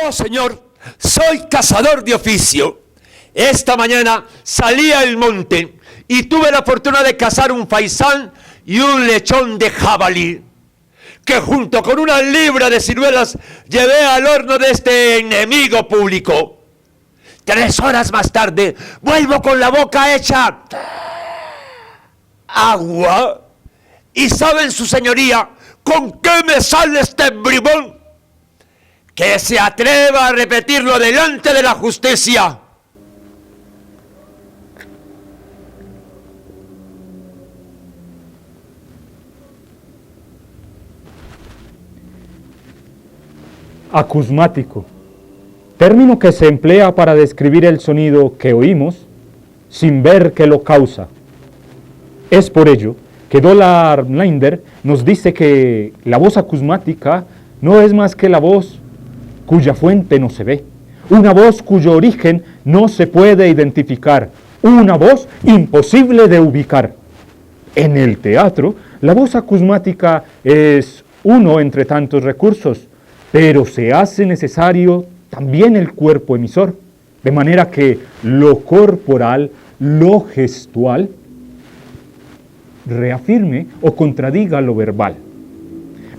Yo, señor, soy cazador de oficio. Esta mañana salí al monte y tuve la fortuna de cazar un faisán y un lechón de jabalí, que junto con una libra de ciruelas llevé al horno de este enemigo público. 3 horas más tarde, vuelvo con la boca hecha agua. ¿Y saben, su señoría, con qué me sale este bribón? Que se atreva a repetirlo delante de la justicia. Acusmático, término que se emplea para describir el sonido que oímos sin ver qué lo causa. Es por ello que Dollard Blinder nos dice que la voz acusmática no es más que la voz cuya fuente no se ve, una voz cuyo origen no se puede identificar, una voz imposible de ubicar. En el teatro, la voz acusmática es uno entre tantos recursos, pero se hace necesario también el cuerpo emisor, de manera que lo corporal, lo gestual, reafirme o contradiga lo verbal.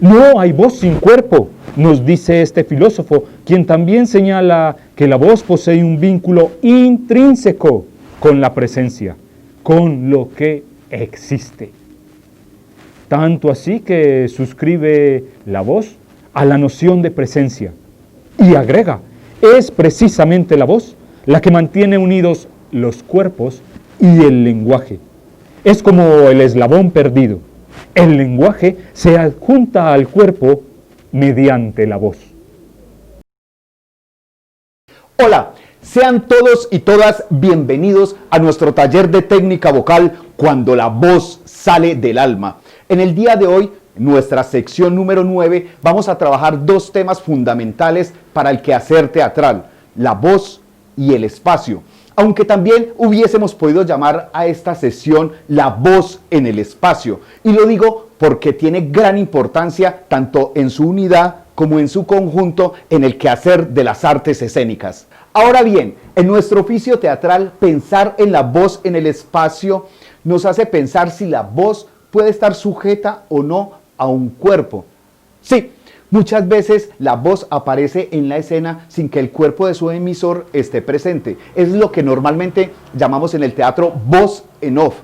No hay voz sin cuerpo, nos dice este filósofo, quien también señala que la voz posee un vínculo intrínseco con la presencia, con lo que existe. Tanto así que suscribe la voz a la noción de presencia y agrega, es precisamente la voz la que mantiene unidos los cuerpos y el lenguaje. Es como el eslabón perdido. El lenguaje se adjunta al cuerpo mediante la voz. Hola, sean todos y todas bienvenidos a nuestro taller de técnica vocal cuando la voz sale del alma. En el día de hoy, nuestra sección número 9, vamos a trabajar 2 temas fundamentales para el quehacer teatral, la voz y el espacio. Aunque también hubiésemos podido llamar a esta sesión la voz en el espacio. Y lo digo porque tiene gran importancia tanto en su unidad como en su conjunto en el quehacer de las artes escénicas. Ahora bien, en nuestro oficio teatral, pensar en la voz en el espacio nos hace pensar si la voz puede estar sujeta o no a un cuerpo. Sí, muchas veces la voz aparece en la escena sin que el cuerpo de su emisor esté presente. Es lo que normalmente llamamos en el teatro voz en off,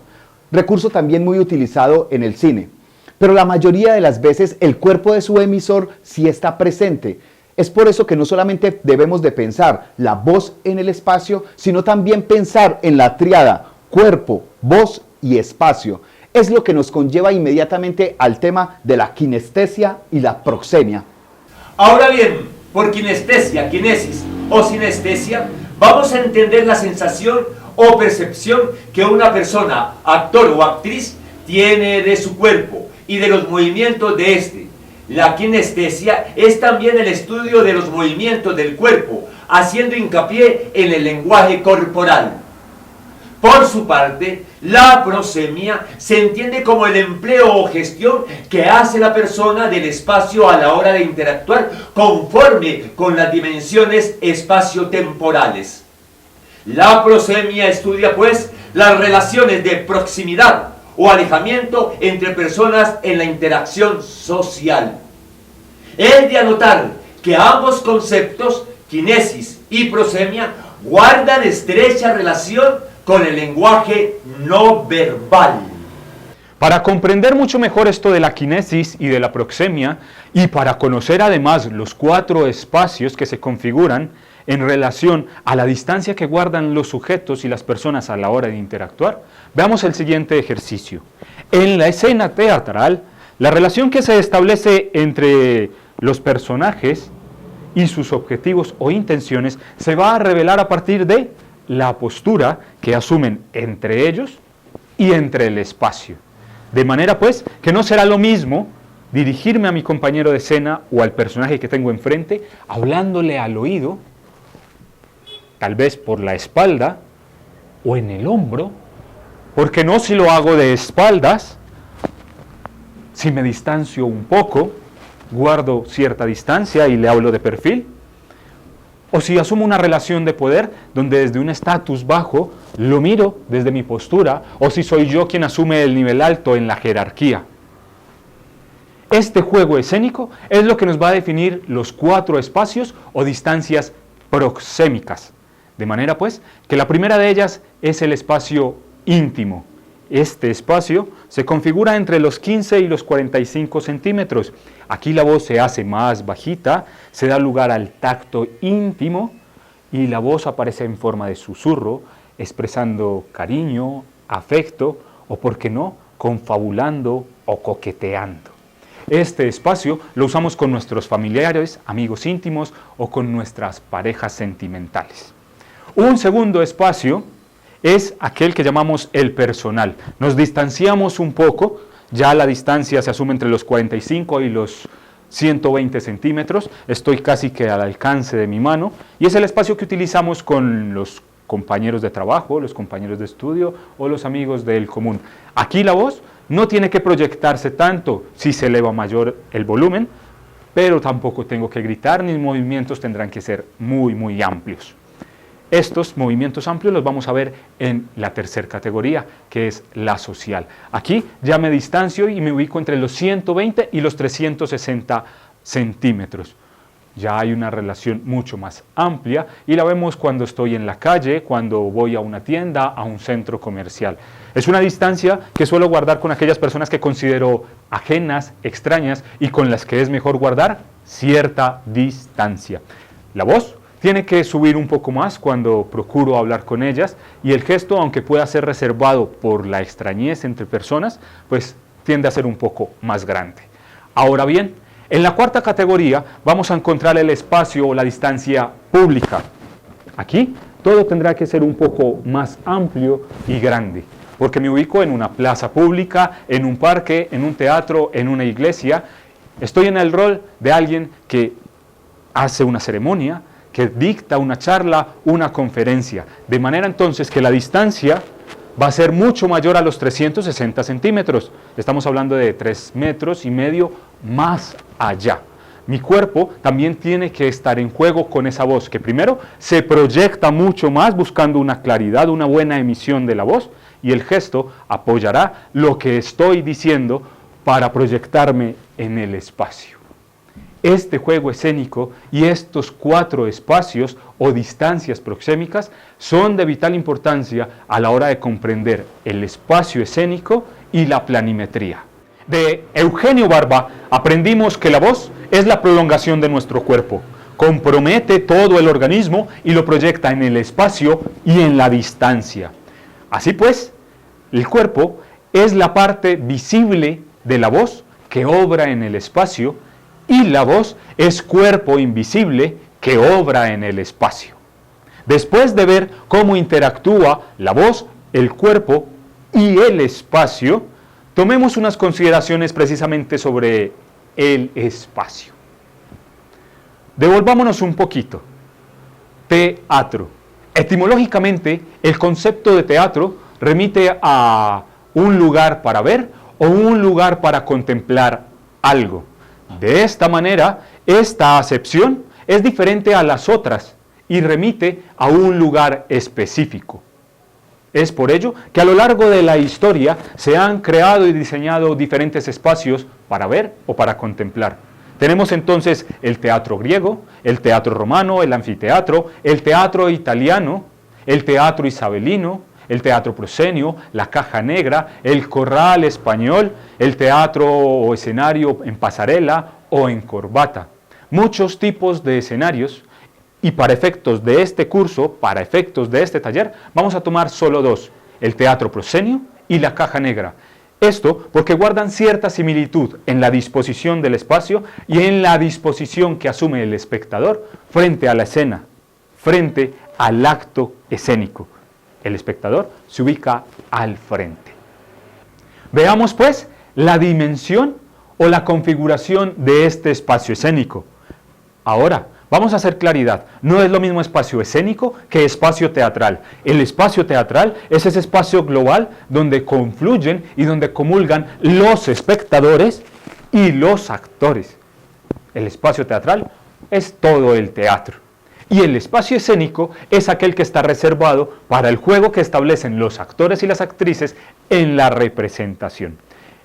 recurso también muy utilizado en el cine. Pero la mayoría de las veces el cuerpo de su emisor sí está presente. Es por eso que no solamente debemos de pensar la voz en el espacio, sino también pensar en la tríada cuerpo, voz y espacio. Es lo que nos conlleva inmediatamente al tema de la kinestesia y la proxemia. Ahora bien, por kinestesia, kinesis o sinestesia, vamos a entender la sensación o percepción que una persona, actor o actriz, tiene de su cuerpo y de los movimientos de este. La kinestesia es también el estudio de los movimientos del cuerpo, haciendo hincapié en el lenguaje corporal. Por su parte, la proxemia se entiende como el empleo o gestión que hace la persona del espacio a la hora de interactuar conforme con las dimensiones espaciotemporales. La proxemia estudia, pues, las relaciones de proximidad o alejamiento entre personas en la interacción social. Es de anotar que ambos conceptos, kinesis y proxemia, guardan estrecha relación con el lenguaje no verbal. Para comprender mucho mejor esto de la kinesis y de la proxemia, y para conocer además los 4 espacios que se configuran en relación a la distancia que guardan los sujetos y las personas a la hora de interactuar, veamos el siguiente ejercicio. En la escena teatral, la relación que se establece entre los personajes y sus objetivos o intenciones se va a revelar a partir de la postura que asumen entre ellos y entre el espacio. De manera pues que no será lo mismo dirigirme a mi compañero de escena o al personaje que tengo enfrente hablándole al oído, tal vez por la espalda o en el hombro, porque no si lo hago de espaldas, si me distancio un poco, guardo cierta distancia y le hablo de perfil, O si asumo una relación de poder donde desde un estatus bajo lo miro desde mi postura, o si soy yo quien asume el nivel alto en la jerarquía. Este juego escénico es lo que nos va a definir los 4 espacios o distancias proxémicas. De manera pues que la primera de ellas es el espacio íntimo. Este espacio se configura entre los 15 y los 45 centímetros. Aquí la voz se hace más bajita, se da lugar al tacto íntimo y la voz aparece en forma de susurro, expresando cariño, afecto o, por qué no, confabulando o coqueteando. Este espacio lo usamos con nuestros familiares, amigos íntimos o con nuestras parejas sentimentales. Un segundo espacio es aquel que llamamos el personal. Nos distanciamos un poco, ya la distancia se asume entre los 45 y los 120 centímetros, estoy casi que al alcance de mi mano, y es el espacio que utilizamos con los compañeros de trabajo, los compañeros de estudio o los amigos del común. Aquí la voz no tiene que proyectarse tanto si se eleva mayor el volumen, pero tampoco tengo que gritar, mis movimientos tendrán que ser muy amplios. Estos movimientos amplios los vamos a ver en la tercera categoría, que es la social. Aquí ya me distancio y me ubico entre los 120 y los 360 centímetros. Ya hay una relación mucho más amplia y la vemos cuando estoy en la calle, cuando voy a una tienda, a un centro comercial. Es una distancia que suelo guardar con aquellas personas que considero ajenas, extrañas y con las que es mejor guardar cierta distancia. La voz tiene que subir un poco más cuando procuro hablar con ellas y el gesto, aunque pueda ser reservado por la extrañez entre personas, pues tiende a ser un poco más grande. Ahora bien, en la cuarta categoría vamos a encontrar el espacio o la distancia pública. Aquí todo tendrá que ser un poco más amplio y grande, porque me ubico en una plaza pública, en un parque, en un teatro, en una iglesia. Estoy en el rol de alguien que hace una ceremonia, que dicta una charla, una conferencia, de manera entonces que la distancia va a ser mucho mayor a los 360 centímetros. Estamos hablando de 3,5 metros más allá. Mi cuerpo también tiene que estar en juego con esa voz, que primero se proyecta mucho más buscando una claridad, una buena emisión de la voz, y el gesto apoyará lo que estoy diciendo para proyectarme en el espacio. Este juego escénico y estos 4 espacios o distancias proxémicas son de vital importancia a la hora de comprender el espacio escénico y la planimetría. De Eugenio Barba aprendimos que la voz es la prolongación de nuestro cuerpo, compromete todo el organismo y lo proyecta en el espacio y en la distancia. Así pues, el cuerpo es la parte visible de la voz que obra en el espacio y la voz es cuerpo invisible que obra en el espacio. Después de ver cómo interactúa la voz, el cuerpo y el espacio, tomemos unas consideraciones precisamente sobre el espacio. Devolvámonos un poquito. Teatro. Etimológicamente, el concepto de teatro remite a un lugar para ver o un lugar para contemplar algo. De esta manera, esta acepción es diferente a las otras y remite a un lugar específico. Es por ello que a lo largo de la historia se han creado y diseñado diferentes espacios para ver o para contemplar. Tenemos entonces el teatro griego, el teatro romano, el anfiteatro, el teatro italiano, el teatro isabelino, el teatro proscenio, la caja negra, el corral español, el teatro o escenario en pasarela o en corbata. Muchos tipos de escenarios y para efectos de este curso, para efectos de este taller, vamos a tomar solo 2, el teatro proscenio y la caja negra. Esto porque guardan cierta similitud en la disposición del espacio y en la disposición que asume el espectador frente a la escena, frente al acto escénico. El espectador se ubica al frente. Veamos pues la dimensión o la configuración de este espacio escénico. Ahora, vamos a hacer claridad. No es lo mismo espacio escénico que espacio teatral. El espacio teatral es ese espacio global donde confluyen y donde comulgan los espectadores y los actores. El espacio teatral es todo el teatro. Y el espacio escénico es aquel que está reservado para el juego que establecen los actores y las actrices en la representación.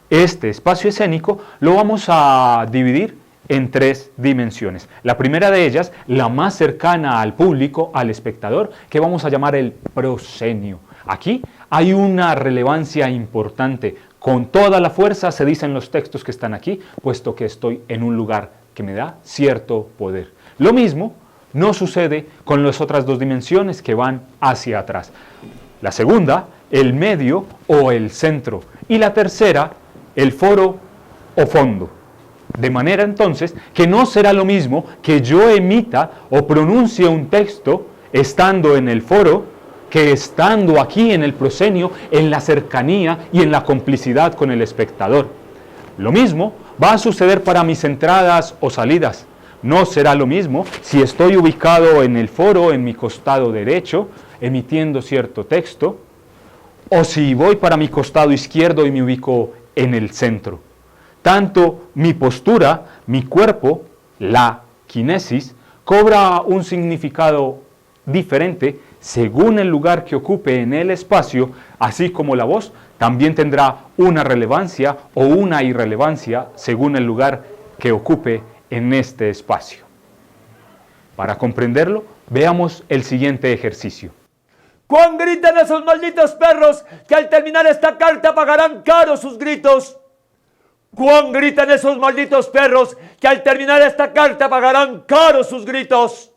Este espacio escénico lo vamos a dividir en 3 dimensiones. La primera de ellas, la más cercana al público, al espectador, que vamos a llamar el proscenio. Aquí hay una relevancia importante. Con toda la fuerza se dicen los textos que están aquí, puesto que estoy en un lugar que me da cierto poder. Lo mismo no sucede con las otras 2 dimensiones que van hacia atrás. La segunda, el medio o el centro. Y la tercera, el foro o fondo. De manera entonces que no será lo mismo que yo emita o pronuncie un texto estando en el foro que estando aquí en el proscenio, en la cercanía y en la complicidad con el espectador. Lo mismo va a suceder para mis entradas o salidas. No será lo mismo si estoy ubicado en el foro, en mi costado derecho, emitiendo cierto texto, o si voy para mi costado izquierdo y me ubico en el centro. Tanto mi postura, mi cuerpo, la quinesis, cobra un significado diferente según el lugar que ocupe en el espacio, así como la voz también tendrá una relevancia o una irrelevancia según el lugar que ocupe en este espacio. Para comprenderlo, veamos el siguiente ejercicio. ¡Cuán gritan esos malditos perros que al terminar esta carta pagarán caro sus gritos! ¡Cuán gritan esos malditos perros que al terminar esta carta pagarán caro sus gritos!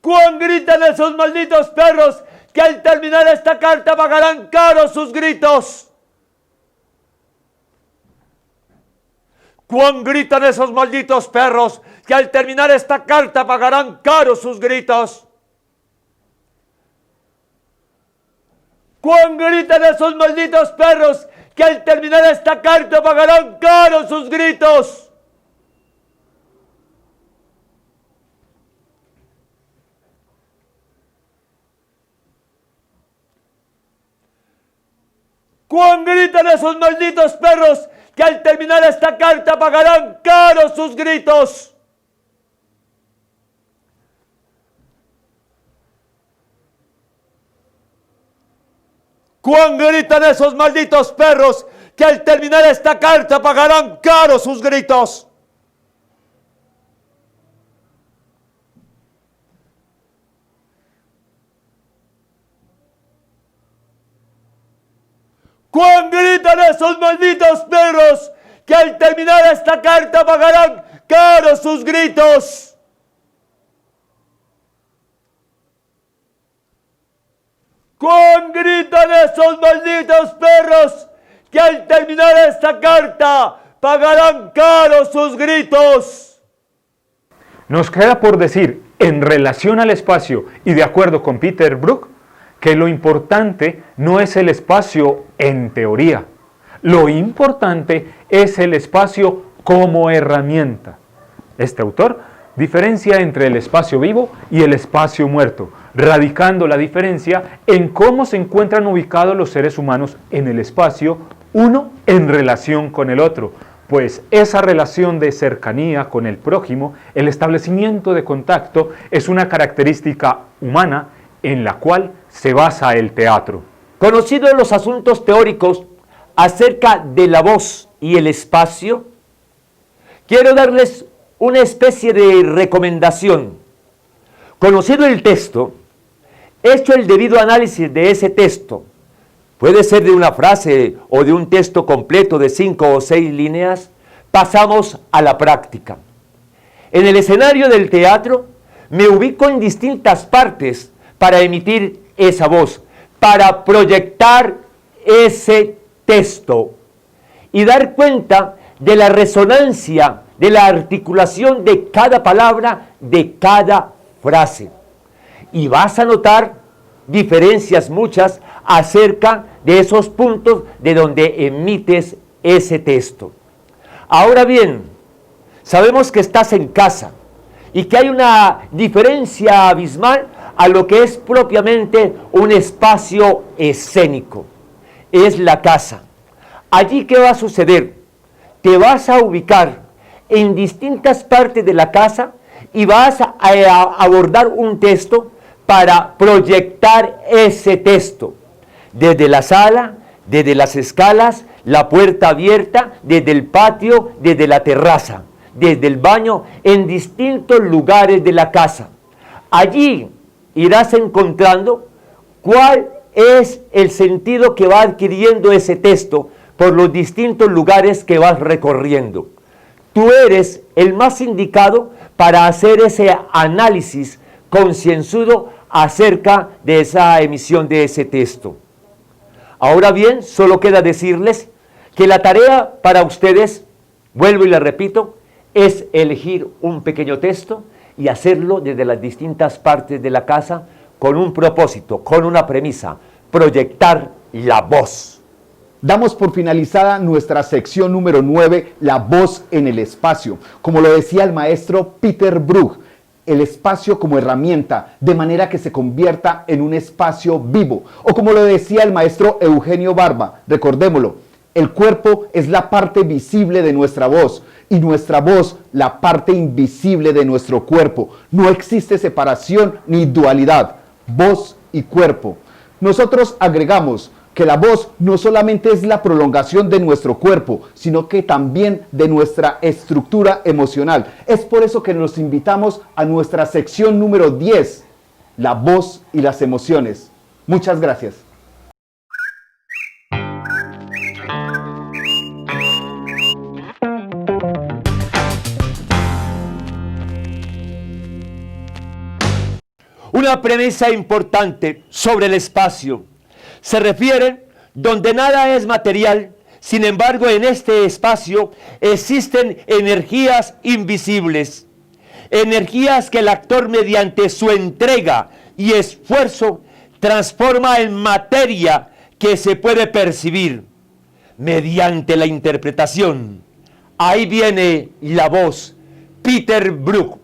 ¡Cuán gritan esos malditos perros que al terminar esta carta pagarán caro sus gritos! ¡Cuán gritan esos malditos perros que al terminar esta carta pagarán caro sus gritos! ¡Cuán gritan esos malditos perros que al terminar esta carta pagarán caro sus gritos! ¡Cuán gritan esos malditos perros que al terminar esta carta pagarán caro sus gritos! ¡Cuán gritan esos malditos perros que al terminar esta carta pagarán caro sus gritos! ¡Cuán gritan esos malditos perros que al terminar esta carta pagarán caro sus gritos! ¡Cuán gritan esos malditos perros que al terminar esta carta pagarán caro sus gritos! Nos queda por decir, en relación al espacio y de acuerdo con Peter Brook, que lo importante no es el espacio en teoría. Lo importante es el espacio como herramienta. Este autor diferencia entre el espacio vivo y el espacio muerto, radicando la diferencia en cómo se encuentran ubicados los seres humanos en el espacio, uno en relación con el otro, pues esa relación de cercanía con el prójimo, el establecimiento de contacto, es una característica humana en la cual se basa el teatro. Conocidos los asuntos teóricos acerca de la voz y el espacio, quiero darles una especie de recomendación. Conocido el texto, hecho el debido análisis de ese texto, puede ser de una frase o de un texto completo de 5 o 6 líneas, pasamos a la práctica. En el escenario del teatro me ubico en distintas partes para emitir esa voz, para proyectar ese texto y dar cuenta de la resonancia, de la articulación de cada palabra, de cada frase. Y vas a notar diferencias muchas acerca de esos puntos de donde emites ese texto. Ahora bien, sabemos que estás en casa y que hay una diferencia abismal a lo que es propiamente un espacio escénico. Es la casa. Allí, ¿qué va a suceder? Te vas a ubicar en distintas partes de la casa y vas a abordar un texto para proyectar ese texto. Desde la sala, desde las escalas, la puerta abierta, desde el patio, desde la terraza, desde el baño, en distintos lugares de la casa. Allí irás encontrando cuál es el sentido que va adquiriendo ese texto por los distintos lugares que vas recorriendo. Tú eres el más indicado para hacer ese análisis concienzudo acerca de esa emisión de ese texto. Ahora bien, solo queda decirles que la tarea para ustedes, vuelvo y les repito, es elegir un pequeño texto y hacerlo desde las distintas partes de la casa con un propósito, con una premisa: proyectar la voz. Damos por finalizada nuestra sección número 9, la voz en el espacio. Como lo decía el maestro Peter Brook, el espacio como herramienta, de manera que se convierta en un espacio vivo. O como lo decía el maestro Eugenio Barba, recordémoslo, el cuerpo es la parte visible de nuestra voz y nuestra voz la parte invisible de nuestro cuerpo. No existe separación ni dualidad, voz y cuerpo. Nosotros agregamos que la voz no solamente es la prolongación de nuestro cuerpo, sino que también de nuestra estructura emocional. Es por eso que nos invitamos a nuestra sección número 10, la voz y las emociones. Muchas gracias. Una premisa importante sobre el espacio. Se refiere donde nada es material, sin embargo en este espacio existen energías invisibles, energías que el actor mediante su entrega y esfuerzo transforma en materia que se puede percibir mediante la interpretación. Ahí viene la voz, Peter Brook.